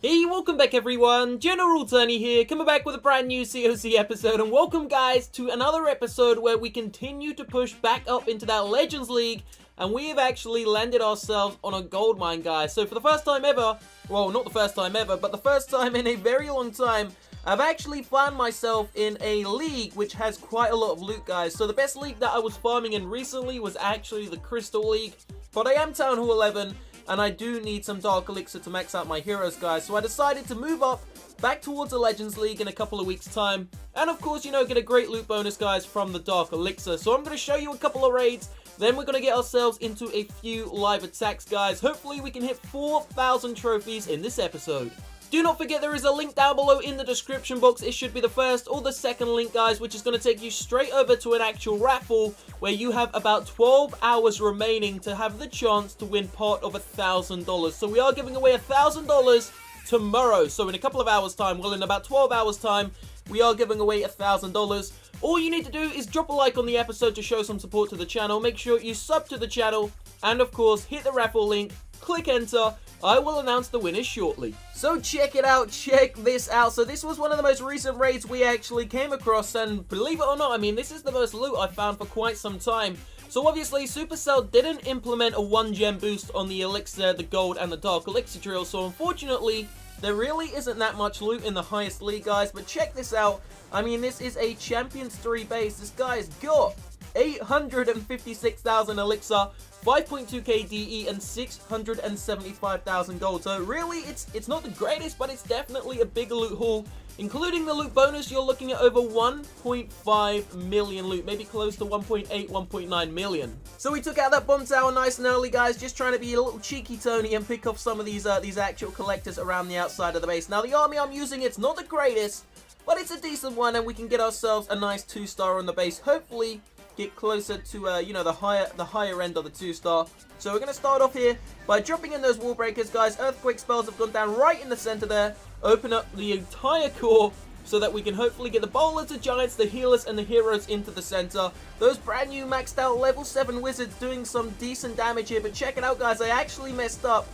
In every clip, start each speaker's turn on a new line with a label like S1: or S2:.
S1: Hey, welcome back everyone, General Tony here, coming back with a brand new COC episode, and welcome guys to another episode where we continue to push back up into that Legends League, and we have actually landed ourselves on a gold mine, guys. So for the first time ever, well, not the first time ever, but the first time in a very long time, I've actually found myself in a league which has quite a lot of loot, guys. So the best league that I was farming in recently was actually the Crystal League, but I am Town Hall 11, and I do need some Dark Elixir to max out my heroes, guys. So I decided to move up back towards the Legends League in a couple of weeks' time. And of course, you know, get a great loot bonus, guys, from the Dark Elixir. So I'm going to show you a couple of raids. Then we're going to get ourselves into a few live attacks, guys. Hopefully we can hit 4,000 trophies in this episode. Do not forget there is a link down below in the description box. It should be the first or the second link, guys, which is going to take you straight over to an actual raffle where you have about 12 hours remaining to have the chance to win part of $1,000. So we are giving away $1,000 tomorrow. So in a couple of hours time, well, in about 12 hours time, we are giving away $1,000. All you need to do is drop a like on the episode to show some support to the channel. Make sure you sub to the channel and of course hit the raffle link, click enter. I will announce the winners shortly. So check it out, check this out. So this was one of the most recent raids we actually came across, and believe it or not, I mean, this is the most loot I've found for quite some time. So obviously, Supercell didn't implement a 1-gem boost on the Elixir, the Gold, and the Dark Elixir trio, so unfortunately, there really isn't that much loot in the highest league, guys. But check this out. I mean, this is a Champions 3 base. This guy's got 856,000 Elixir, 5.2k DE, and 675,000 gold. So really, it's not the greatest, but it's definitely a big loot haul. Including the loot bonus, you're looking at over 1.5 million loot, maybe close to 1.8, 1.9 million. So we took out that bomb tower nice and early, guys, just trying to be a little cheeky Tony and pick off some of these actual collectors around the outside of the base. Now, the army I'm using, it's not the greatest, but it's a decent one, and we can get ourselves a nice 2-star on the base. Hopefully get closer to you know, the higher end of the 2-star. So we're going to start off here by dropping in those wall breakers, guys. Earthquake spells have gone down right in the center there. Open up the entire core so that we can hopefully get the bowlers, the giants, the healers, and the heroes into the center. Those brand new maxed out level 7 wizards doing some decent damage here, but check it out, guys. I actually messed up.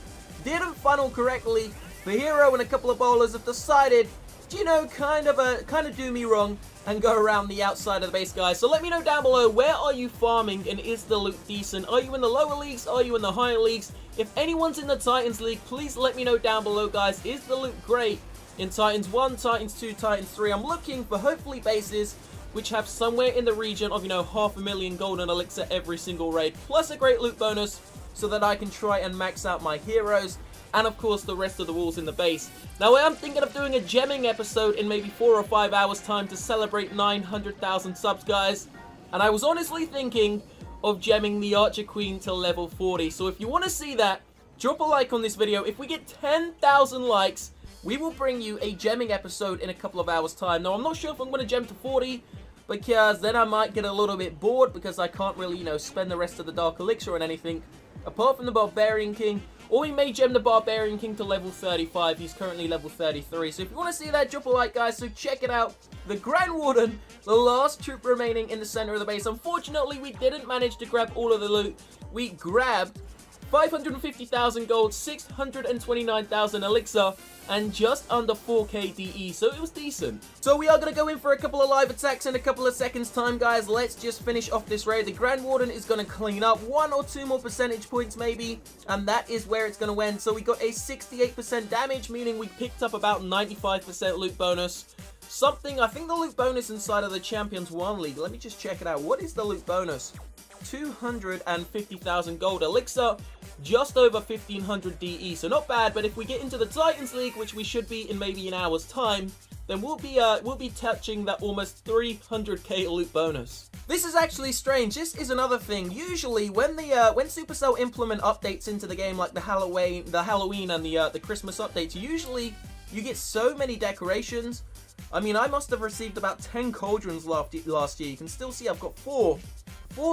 S1: Didn't funnel correctly. The hero and a couple of bowlers have decided, you know, kind of do me wrong and go around the outside of the base, guys. So let me know down below, where are you farming and is the loot decent? Are you in the lower leagues? Are you in the higher leagues? If anyone's in the Titans League, please let me know down below, guys. Is the loot great in Titans 1, Titans 2, Titans 3? I'm looking for hopefully bases which have somewhere in the region of, you know, 500,000 golden elixir every single raid, plus a great loot bonus so that I can try and max out my heroes and of course the rest of the walls in the base. Now I am thinking of doing a gemming episode in maybe 4 or 5 hours time to celebrate 900,000 subs, guys. And I was honestly thinking of gemming the Archer Queen to level 40. So if you want to see that, drop a like on this video. If we get 10,000 likes, we will bring you a gemming episode in a couple of hours time. Now I'm not sure if I'm going to gem to 40, because then I might get a little bit bored because I can't really, you know, spend the rest of the Dark Elixir on anything apart from the Barbarian King. Or we may gem the Barbarian King to level 35. He's currently level 33. So if you want to see that, drop a like, guys. So check it out. The Grand Warden, the last troop remaining in the center of the base. Unfortunately, we didn't manage to grab all of the loot. We grabbed 550,000 gold, 629,000 elixir, and just under 4k DE, so it was decent. So we are going to go in for a couple of live attacks in a couple of seconds time, guys. Let's just finish off this raid. The Grand Warden is going to clean up 1 or 2 more percentage points maybe, and that is where it's going to end. So we got a 68% damage, meaning we picked up about 95% loot bonus. Something, I think the loot bonus inside of the Champions 1 League, let me just check it out. What is the loot bonus? 250,000 gold elixir, just over 1500 DE, so not bad. But if we get into the Titans League, which we should be in maybe an hour's time, then we'll be touching that almost 300k loot bonus. This is actually strange. This is another thing. Usually when Supercell implement updates into the game, like the Halloween and the Christmas updates, usually you get so many decorations. I mean, I must have received about 10 cauldrons last year. You can still see I've got 4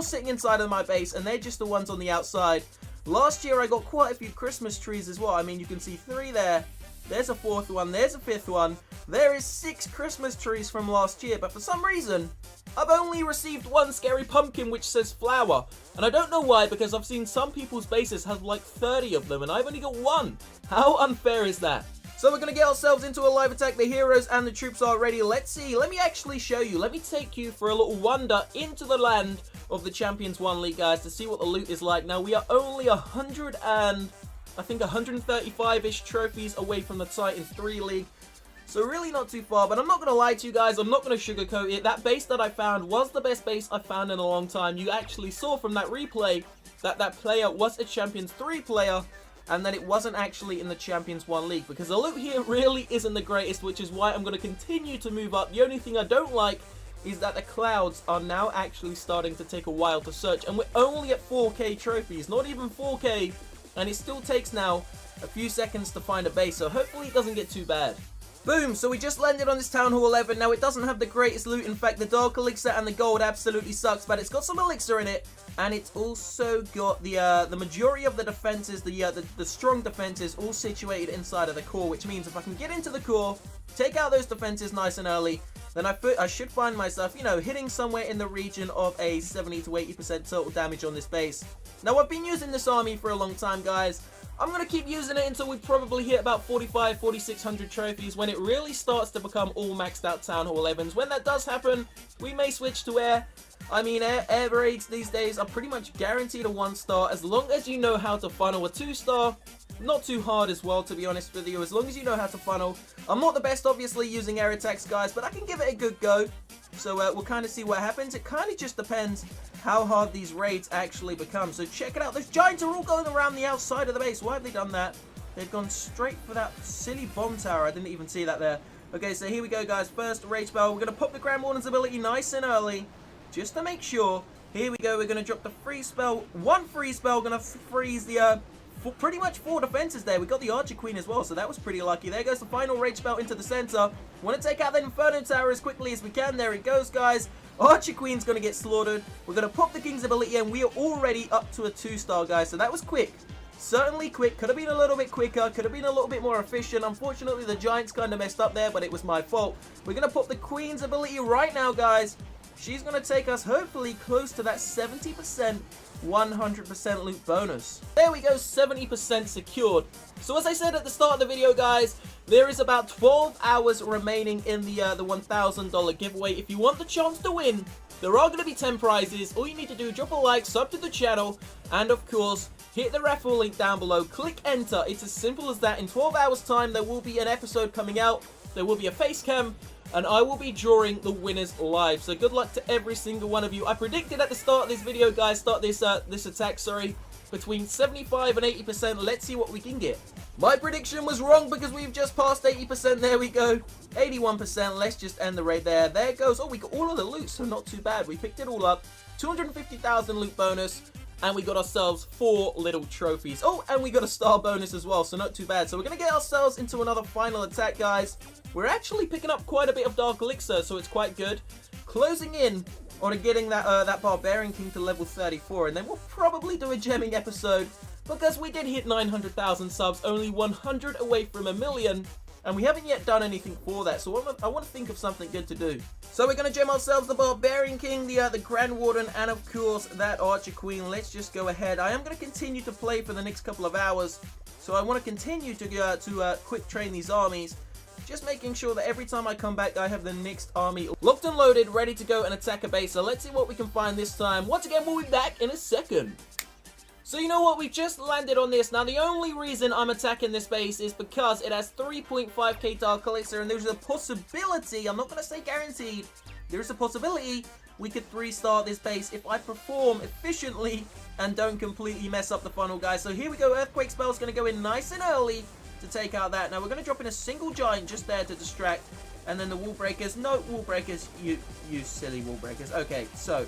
S1: sitting inside of my base, and they're just the ones on the outside. Last year I got quite a few Christmas trees as well. I mean, you can see 3 there. There's a 4th one. There's a 5th one. There is 6 Christmas trees from last year, but for some reason I've only received 1 scary pumpkin which says flower. And I don't know why, because I've seen some people's bases have like 30 of them and I've only got 1. How unfair is that? So we're going to get ourselves into a live attack. The heroes and the troops are ready. Let's see. Let me actually show you. Let me take you for a little wander into the land of the Champions 1 League, guys, to see what the loot is like. Now, we are only 135-ish trophies away from the Titan 3 League. So really not too far, but I'm not going to lie to you guys. I'm not going to sugarcoat it. That base that I found was the best base I found in a long time. You actually saw from that replay that that player was a Champions 3 player, and that it wasn't actually in the Champions 1 League, because the loot here really isn't the greatest, which is why I'm going to continue to move up. The only thing I don't like is that the clouds are now actually starting to take a while to search, and we're only at 4k trophies, not even 4k, and it still takes now a few seconds to find a base, so hopefully it doesn't get too bad. Boom, so we just landed on this Town Hall 11. Now, it doesn't have the greatest loot. In fact, the Dark Elixir and the gold absolutely sucks, but it's got some elixir in it, and it's also got the majority of the defenses, the strong defenses, all situated inside of the core, which means if I can get into the core, take out those defenses nice and early, then I should find myself, you know, hitting somewhere in the region of a 70 to 80% total damage on this base. Now, I've been using this army for a long time, guys. I'm going to keep using it until we probably hit about 4,600 trophies, when it really starts to become all maxed out Town Hall 11s. When that does happen, we may switch to air. I mean, air raids these days are pretty much guaranteed a 1-star, as long as you know how to funnel a 2-star. Not too hard as well, to be honest with you, as long as you know how to funnel. I'm not the best, obviously, using air attacks, guys, but I can give it a good go. So we'll kind of see what happens. It kind of just depends how hard these raids actually become. So check it out. Those giants are all going around the outside of the base. Why have they done that? They've gone straight for that silly bomb tower. I didn't even see that there. Okay, so here we go, guys. First rage spell. We're going to pop the Grand Warden's ability nice and early, just to make sure. Here we go. We're going to drop the freeze spell. One freeze spell. Going to freeze the pretty much 4 defenses there. We got the Archer Queen as well, so that was pretty lucky. There goes the final rage spell into the center. Want to take out that Inferno Tower as quickly as we can. There it goes, guys. Archer Queen's going to get slaughtered. We're going to pop the King's ability, and we are already up to a 2-star, guys. So that was quick. Certainly quick. Could have been a little bit quicker. Could have been a little bit more efficient. Unfortunately, the Giants kind of messed up there, but it was my fault. We're going to pop the Queen's ability right now, guys. She's going to take us, hopefully, close to that 70%, 100% loot bonus. There we go, 70% secured. So as I said at the start of the video, guys, there is about 12 hours remaining in the $1,000 giveaway. If you want the chance to win, there are going to be 10 prizes. All you need to do, drop a like, sub to the channel, and of course, hit the raffle link down below. Click enter. It's as simple as that. In 12 hours time, there will be an episode coming out. There will be a face cam, and I will be drawing the winners live. So good luck to every single one of you. I predicted at the start of this video, guys, this attack, between 75 and 80%. Let's see what we can get. My prediction was wrong because we've just passed 80%. There we go. 81%. Let's just end the raid there. There it goes. Oh, we got all of the loot, so not too bad. We picked it all up. 250,000 loot bonus. And we got ourselves 4 little trophies. Oh, and we got a star bonus as well, so not too bad. So we're going to get ourselves into another final attack, guys. We're actually picking up quite a bit of Dark Elixir, so it's quite good. Closing in on getting that Barbarian King to level 34. And then we'll probably do a gemming episode, because we did hit 900,000 subs, only 100 away from a million. And we haven't yet done anything for that, so I want to think of something good to do. So we're going to gem ourselves the Barbarian King, the Grand Warden, and of course that Archer Queen. Let's just go ahead. I am going to continue to play for the next couple of hours, so I want to continue to quick train these armies. Just making sure that every time I come back, I have the next army locked and loaded, ready to go and attack a base. So let's see what we can find this time. Once again, we'll be back in a second. So you know what, we've just landed on this. Now the only reason I'm attacking this base is because it has 3.5k Dark Elixir, and there's a possibility, I'm not going to say guaranteed, there's a possibility we could 3-star this base if I perform efficiently and don't completely mess up the funnel, guys. So here we go, Earthquake Spell's going to go in nice and early to take out that. Now we're going to drop in a single giant just there to distract, and then the wall breakers. No wall breakers, you silly wall breakers. Okay, so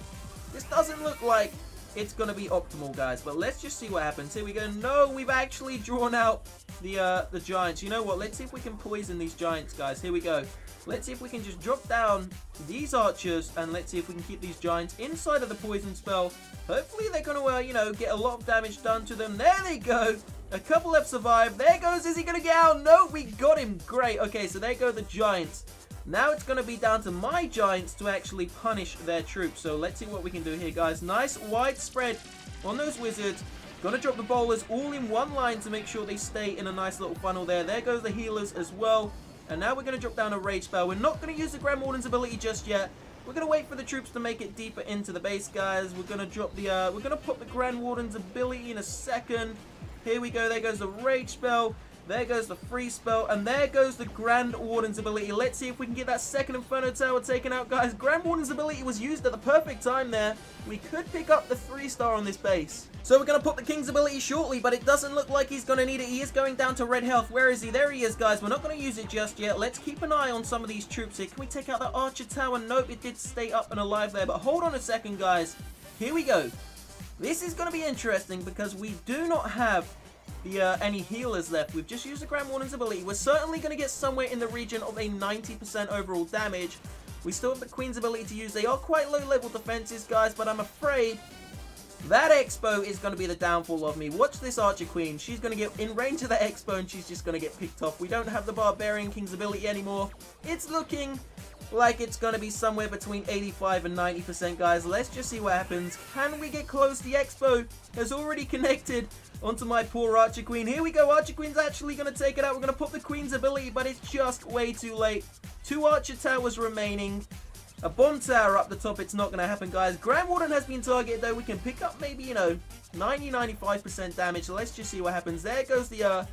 S1: this doesn't look like it's going to be optimal, guys, but let's just see what happens. Here we go. No, we've actually drawn out the giants. You know what? Let's see if we can poison these giants, guys. Here we go. Let's see if we can just drop down these archers, and let's see if we can keep these giants inside of the poison spell. Hopefully they're going to, you know, get a lot of damage done to them. There they go. A couple have survived. There goes. Is he going to get out? No, we got him. Great. Okay, so there go the giants. Now it's going to be down to my giants to actually punish their troops. So let's see what we can do here, guys. Nice wide spread on those wizards. Gonna drop the bowlers all in one line to make sure they stay in a nice little funnel there. There goes the healers as well. And now we're gonna drop down a rage spell. We're not gonna use the Grand Warden's ability just yet. We're gonna wait for the troops to make it deeper into the base, guys. We're gonna drop the we're gonna put the Grand Warden's ability in a second. Here we go. There goes the rage spell. There goes the free spell, and there goes the Grand Warden's ability. Let's see if we can get that second Inferno Tower taken out, guys. Grand Warden's ability was used at the perfect time there. We could pick up the 3-star on this base. So we're going to put the King's ability shortly, but it doesn't look like he's going to need it. He is going down to red health. Where is he? There he is, guys. We're not going to use it just yet. Let's keep an eye on some of these troops here. Can we take out that Archer Tower? Nope, it did stay up and alive there, but hold on a second, guys. Here we go. This is going to be interesting because we do not have any healers left. We've just used the Grand Warden's ability. We're certainly going to get somewhere in the region of a 90% overall damage. We still have the Queen's ability to use. They are quite low level defenses, guys, but I'm afraid that Expo is going to be the downfall of me. Watch this Archer Queen. She's going to get in range of the Expo and she's just going to get picked off. We don't have the Barbarian King's ability anymore. It's looking like it's going to be somewhere between 85 and 90%, guys. Let's just see what happens. Can we get close? The Expo has already connected onto my poor Archer Queen. Here we go. Archer Queen's actually going to take it out. We're going to put the Queen's ability, but it's just way too late. 2 Archer Towers remaining. A Bomb Tower up the top. It's not going to happen, guys. Grand Warden has been targeted, though. We can pick up maybe, you know, 90-95% damage. So let's just see what happens. There goes the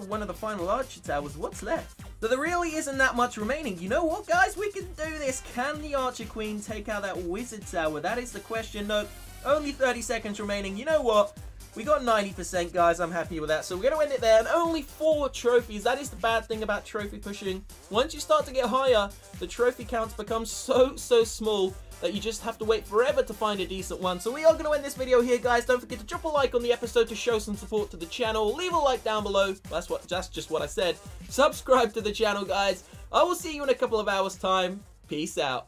S1: one of the final Archer Towers. What's left? So there really isn't that much remaining. You know what, guys? We can do this. Can the Archer Queen take out that Wizard Tower? That is the question. No, only 30 seconds remaining. You know what? We got 90%, guys. I'm happy with that. So we're going to end it there. And only 4 trophies. That is the bad thing about trophy pushing. Once you start to get higher, the trophy counts become so small that you just have to wait forever to find a decent one. So we are going to end this video here, guys. Don't forget to drop a like on the episode to show some support to the channel. Leave a like down below. That's just what I said. Subscribe to the channel, guys. I will see you in a couple of hours' time. Peace out.